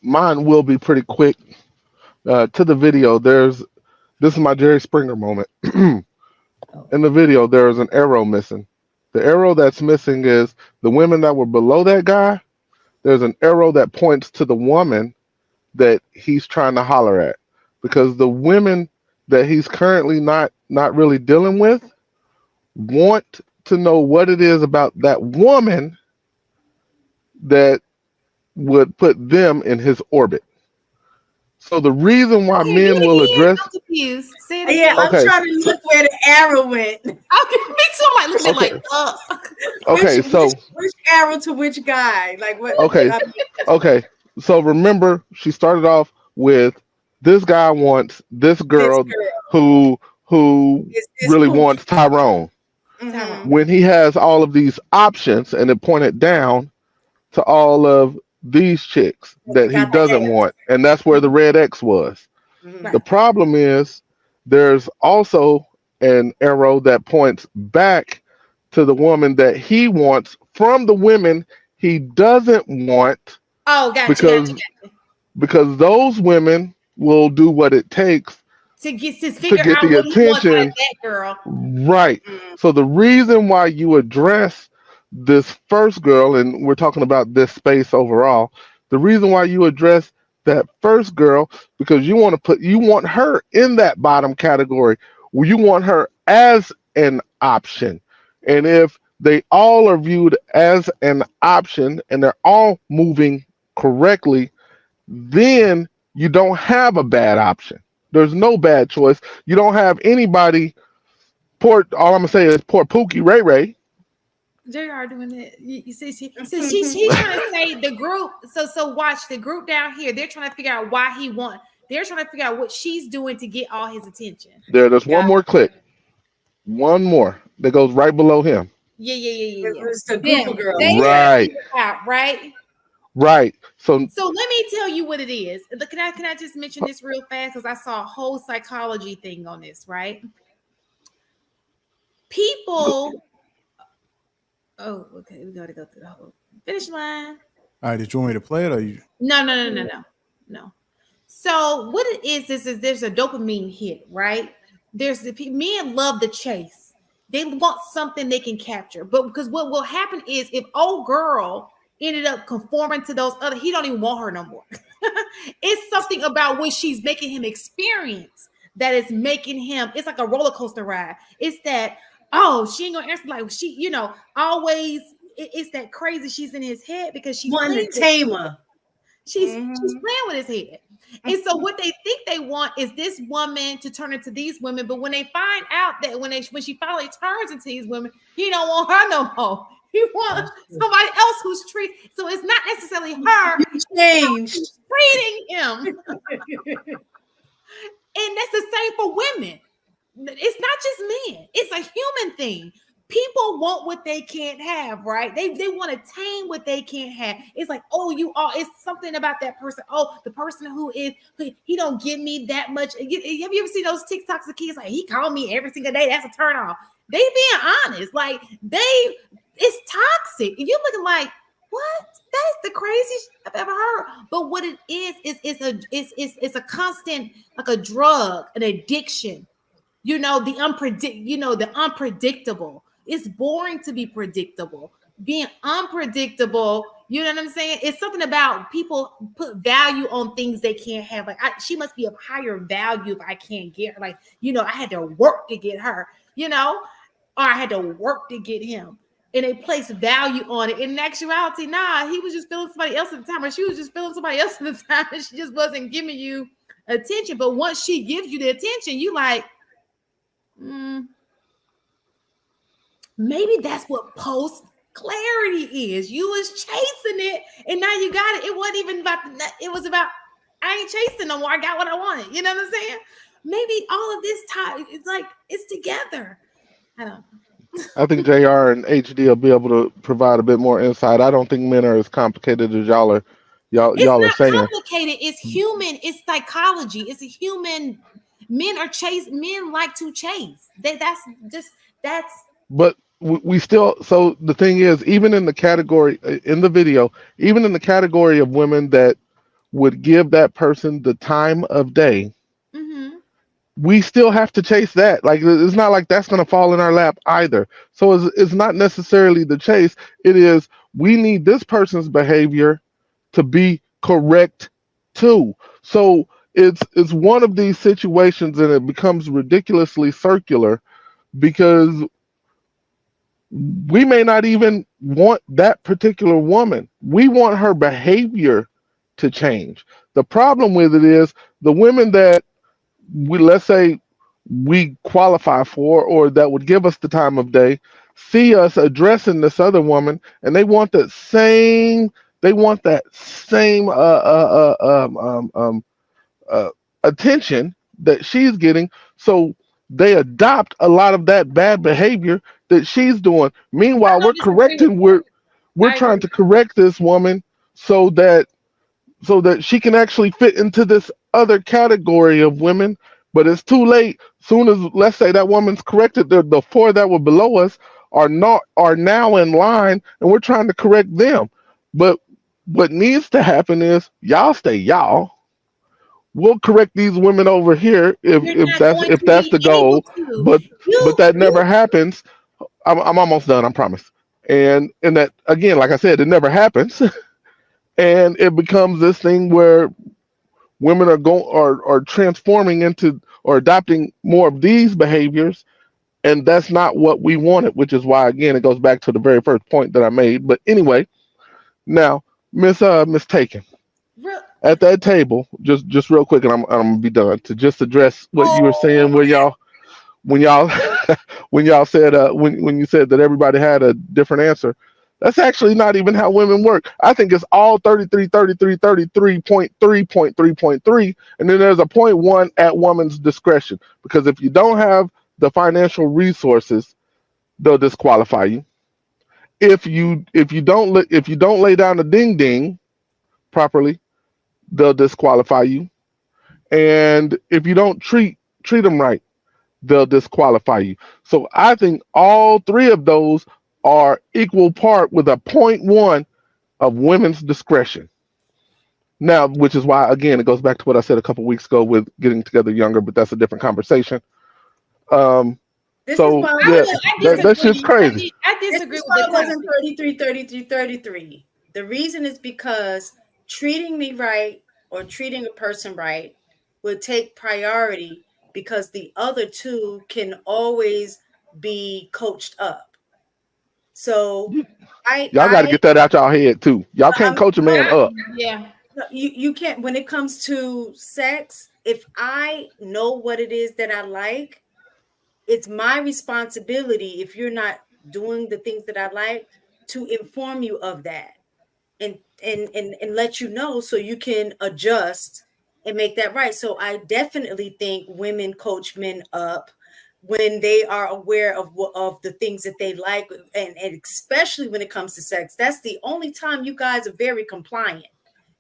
mine will be pretty quick. To the video, this is my Jerry Springer moment. In Oh, the video, there is an arrow missing. The arrow that's missing is the women that were below that guy. There's an arrow that points to the woman that he's trying to holler at, because the women that he's currently not really dealing with want to know what it is about that woman that would put them in his orbit. So the reason why Okay, read men will it again. address, I'm confused. Say it yeah, again. I'm okay, trying to look where the arrow went. Okay, me too. I'm like looking okay, like, Which okay, which so which arrow to which guy? Like what? okay, okay. So remember, she started off with this guy wants this This girl girl who is this really Pookie. wants Tyrone. Mm-hmm. Tyrone. When he has all of these options and it pointed down to all of these chicks that he Got the doesn't ass. want, and that's where the red X was. Mm-hmm. The Right. problem is there's also an arrow that points back to the woman that he wants from the women he doesn't want, Oh, gotcha, because gotcha, gotcha. those women will do what it takes To to figure get out the what he wants out of attention. that girl. Right. Mm-hmm. So the reason why you address this first girl, and we're talking about this space overall, the reason why you address that first girl, because you want her in that bottom category. You want her as an option. And if they all are viewed as an option and they're all moving correctly, then you don't have a bad option. There's no bad choice. You don't have anybody. All I'm gonna say is poor Pookie Ray Ray. JR doing it. You see, so she's trying to say the group. So watch the group down here. They're trying to figure out why he want. They're trying to figure out what she's doing to get all his attention. There's one Got more click. One more that goes right below him. Yeah. it's the group of Them. girls. They Yeah. trying to Right. figure it out, right? Right. So So let me tell you what it is. Can I just mention this real fast because I saw a whole psychology thing on this, right? People. Oh, okay. We gotta go through the whole finish line. All right, did you want me to play it or you? No. So what it is there's a dopamine hit, right? Men love the chase. They want something they can capture. But because what will happen is if old girl ended up conforming to those other, he don't even want her no more. It's something about what she's making him experience that is making him, it's like a roller coaster ride. It's that, oh, she ain't gonna answer like she, always it's that crazy she's in his head because she's One playing to tame her. She's Mhm. playing with his head. And so what they think they want is this woman to turn into these women. But when they find out that when she finally turns into these women, he don't want her no more. He wants somebody else who's treating. So it's not necessarily her You changed. treating him. And that's the same for women. It's not just men, it's a human thing. People want what they can't have, right? They want to tame what they can't have. It's like, oh, it's something about that person. Oh, the person who he don't give me that much. Have you ever seen those TikToks of kids like he called me every single day? That's a turn off. They being honest, like it's toxic. And you're looking like, what? That is the craziest I've ever heard. But what it is it's a constant, like a drug, an addiction. The unpredictable. It's boring to be predictable. Being unpredictable, you know what I'm saying? It's something about people put value on things they can't have. Like she must be of higher value if I can't get her. Like, I had to work to get her, or I had to work to get him. And they place value on it. In actuality, nah, he was just feeling somebody else at the time, or she was just feeling somebody else at the time, and she just wasn't giving you attention. But once she gives you the attention, you like, maybe that's what post clarity is. You was chasing it, and now you got it. It wasn't even about it was about I ain't chasing no more. I got what I wanted. You know what I'm saying? Maybe all of this time, it's like it's together. I don't know. I think JR and HD will be able to provide a bit more insight. I don't think men are as complicated as It's y'all are not saying. complicated. It's human. It's psychology. It's a human. Men like to chase. That's But we still, so the thing is, even in the category in the video, even in the category of women that would give that person the time of day, Mm-hmm. we still have to chase that. Like it's not like that's going to fall in our lap either. So it's not necessarily the chase. It is we need this person's behavior to be correct too. So it's one of these situations, and it becomes ridiculously circular because we may not even want that particular woman. We want her behavior to change. The problem with it is the women that we, let's say, we qualify for or that would give us the time of day see us addressing this other woman, and they want that same uh, attention that she's getting. So they adopt a lot of that bad behavior that she's doing. I Meanwhile, don't disagree with that. we're I agree. trying to correct this woman so that she can actually fit into this other category of women. But it's too late. Soon as, let's say, that woman's corrected, the four that were below us are now in line, and we're trying to correct them. But what needs to happen is y'all stay y'all. We'll correct these women over here You're not going if to that's be the able goal. to. But that never You happens. I'm almost done. I promise. And that again, like I said, it never happens. And it becomes this thing where women are transforming into or adopting more of these behaviors, and that's not what we wanted. Which is why, again, it goes back to the very first point that I made. But anyway, now Miss Taken real. at that table, just real quick, and I'm gonna be done to just address what you were Oh, saying, where y'all when y'all when y'all said when you said that everybody had a different answer. That's actually not even how women work. I think it's all 33, 33, 33.3.3.3, and then there's a point one at woman's discretion. Because if you don't have the financial resources, they'll disqualify you. If you don't lay down the ding ding properly, they'll disqualify you. And if you don't treat them right, they'll disqualify you. So I think all three of those are equal part with a point one of women's discretion. Now, which is why, again, it goes back to what I said a couple weeks ago with getting together younger, but that's a different conversation. Um, This is so why I yeah, will. I that's just disagree. crazy. I this disagree is with why the it wasn't topic. 33, 33, 33. The reason is because treating me right or treating a person right will take priority because the other two can always be coached up. So Y'all got to I get that out y'all head too. Y'all can't I'm coach a man I, up. yeah. you can't when it comes to sex, if I know what it is that I like, it's my responsibility if you're not doing the things that I like to inform you of that and let you know so you can adjust and make that right. So I definitely think women coach men up when they are aware of the things that they like, and especially when it comes to sex. That's the only time you guys are very compliant.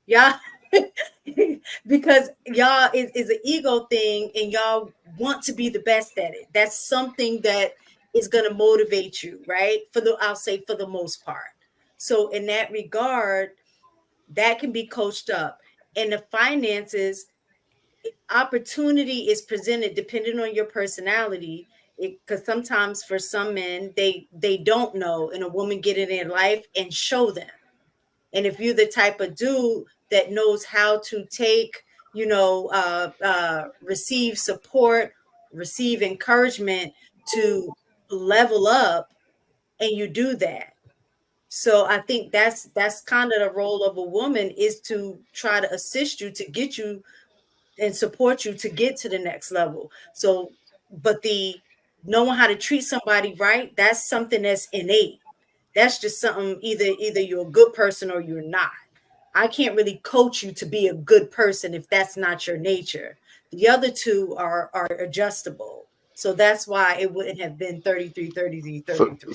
Y'all because y'all is an ego thing and y'all want to be the best at it. That's something that is going to motivate you, right? I'll say for the most part. So in that regard, that can be coached up. And the finances, opportunity is presented depending on your personality. Because sometimes for some men, they don't know, and a woman get in their life and show them. And if you're the type of dude that knows how to take, receive support, receive encouragement to level up, and you do that. So I think that's kind of the role of a woman, is to try to assist you to get you and support you to get to the next level. So, but the knowing how to treat somebody right, that's something that's innate. That's just something, either you're a good person or you're not. I can't really coach you to be a good person if that's not your nature. The other two are adjustable. So that's why it wouldn't have been 33, 33, So 33.